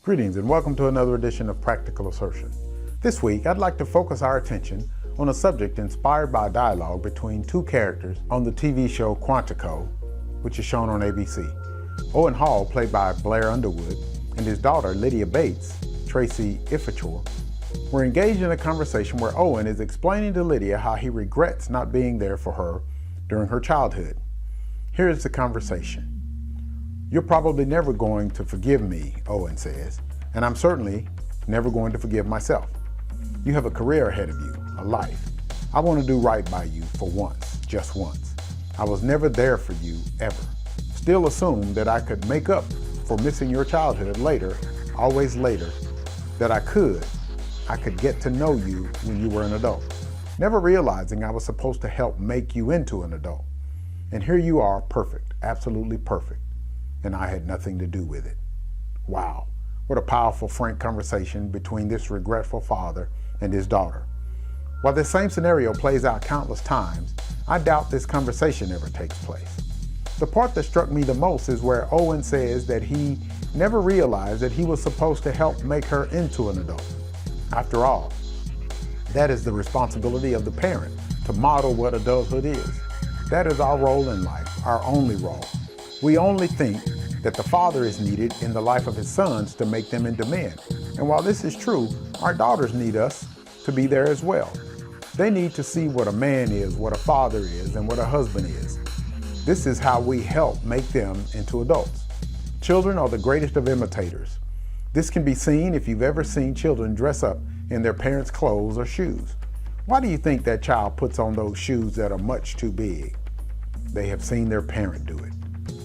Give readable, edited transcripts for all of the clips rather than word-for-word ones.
Greetings and welcome to another edition of Practical Assertion. This week, I'd like to focus our attention on a subject inspired by a dialogue between two characters on the TV show Quantico, which is shown on ABC. Owen Hall, played by Blair Underwood, and his daughter, Lydia Bates, Tracy Ifichor, were engaged in a conversation where Owen is explaining to Lydia how he regrets not being there for her during her childhood. Here's the conversation. "You're probably never going to forgive me," Owen says, "and I'm certainly never going to forgive myself. You have a career ahead of you, a life. I want to do right by you for once, just once. I was never there for you, ever. Still assume that I could make up for missing your childhood later, always later, that I could get to know you when you were an adult, never realizing I was supposed to help make you into an adult. And here you are, perfect, absolutely perfect. And I had nothing to do with it." Wow, what a powerful, frank conversation between this regretful father and his daughter. While this same scenario plays out countless times, I doubt this conversation ever takes place. The part that struck me the most is where Owen says that he never realized that he was supposed to help make her into an adult. After all, that is the responsibility of the parent, to model what adulthood is. That is our role in life, our only role. We only think that the father is needed in the life of his sons to make them into men. And while this is true, our daughters need us to be there as well. They need to see what a man is, what a father is, and what a husband is. This is how we help make them into adults. Children are the greatest of imitators. This can be seen if you've ever seen children dress up in their parents' clothes or shoes. Why do you think that child puts on those shoes that are much too big? They have seen their parent do it.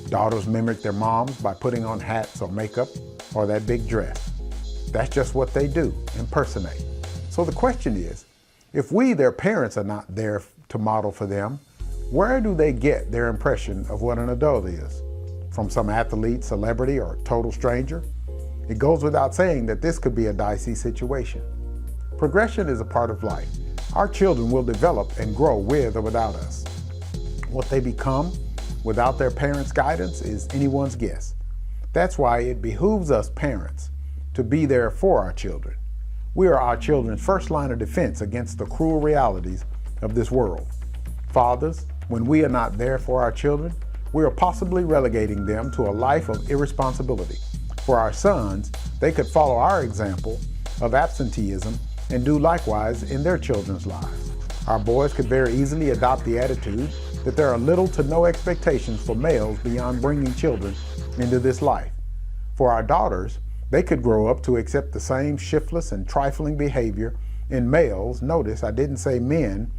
Daughters mimic their moms by putting on hats or makeup or that big dress. That's just what they do, impersonate. So the question is, if we, their parents, are not there to model for them, where do they get their impression of what an adult is? From some athlete, celebrity, or total stranger? It goes without saying that this could be a dicey situation. Progression is a part of life. Our children will develop and grow with or without us. What they become without their parents' guidance is anyone's guess. That's why it behooves us parents to be there for our children. We are our children's first line of defense against the cruel realities of this world. Fathers, when we are not there for our children, we are possibly relegating them to a life of irresponsibility. For our sons, they could follow our example of absenteeism and do likewise in their children's lives. Our boys could very easily adopt the attitude that there are little to no expectations for males beyond bringing children into this life. For our daughters, they could grow up to accept the same shiftless and trifling behavior in males, notice I didn't say men,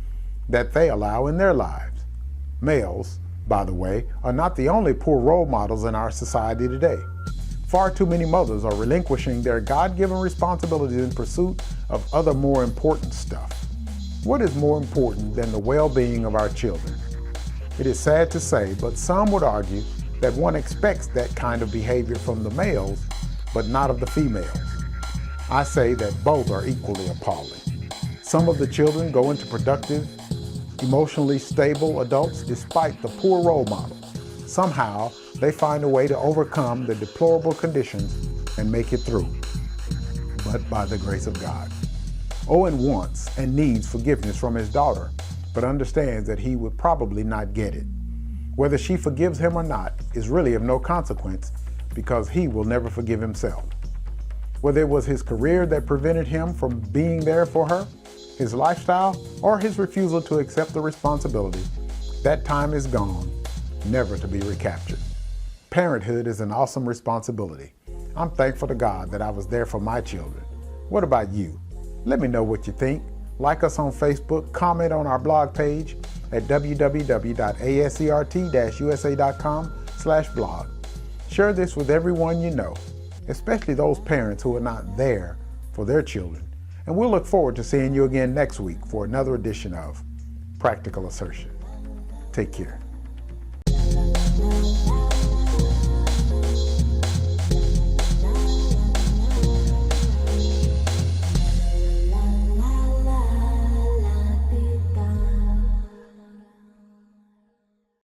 that they allow in their lives. Males, by the way, are not the only poor role models in our society today. Far too many mothers are relinquishing their God-given responsibilities in pursuit of other more important stuff. What is more important than the well-being of our children? It is sad to say, but some would argue that one expects that kind of behavior from the males, but not of the females. I say that both are equally appalling. Some of the children go into productive, emotionally stable adults despite the poor role model. Somehow, they find a way to overcome the deplorable conditions and make it through, but by the grace of God. Owen wants and needs forgiveness from his daughter, but understands that he would probably not get it. Whether she forgives him or not is really of no consequence because he will never forgive himself. Whether it was his career that prevented him from being there for her, his lifestyle, or his refusal to accept the responsibility, that time is gone, never to be recaptured. Parenthood is an awesome responsibility. I'm thankful to God that I was there for my children. What about you? Let me know what you think. Like us on Facebook, comment on our blog page at www.ascrt-usa.com/blog. Share this with everyone you know, especially those parents who are not there for their children. And we'll look forward to seeing you again next week for another edition of Practical Assertion. Take care.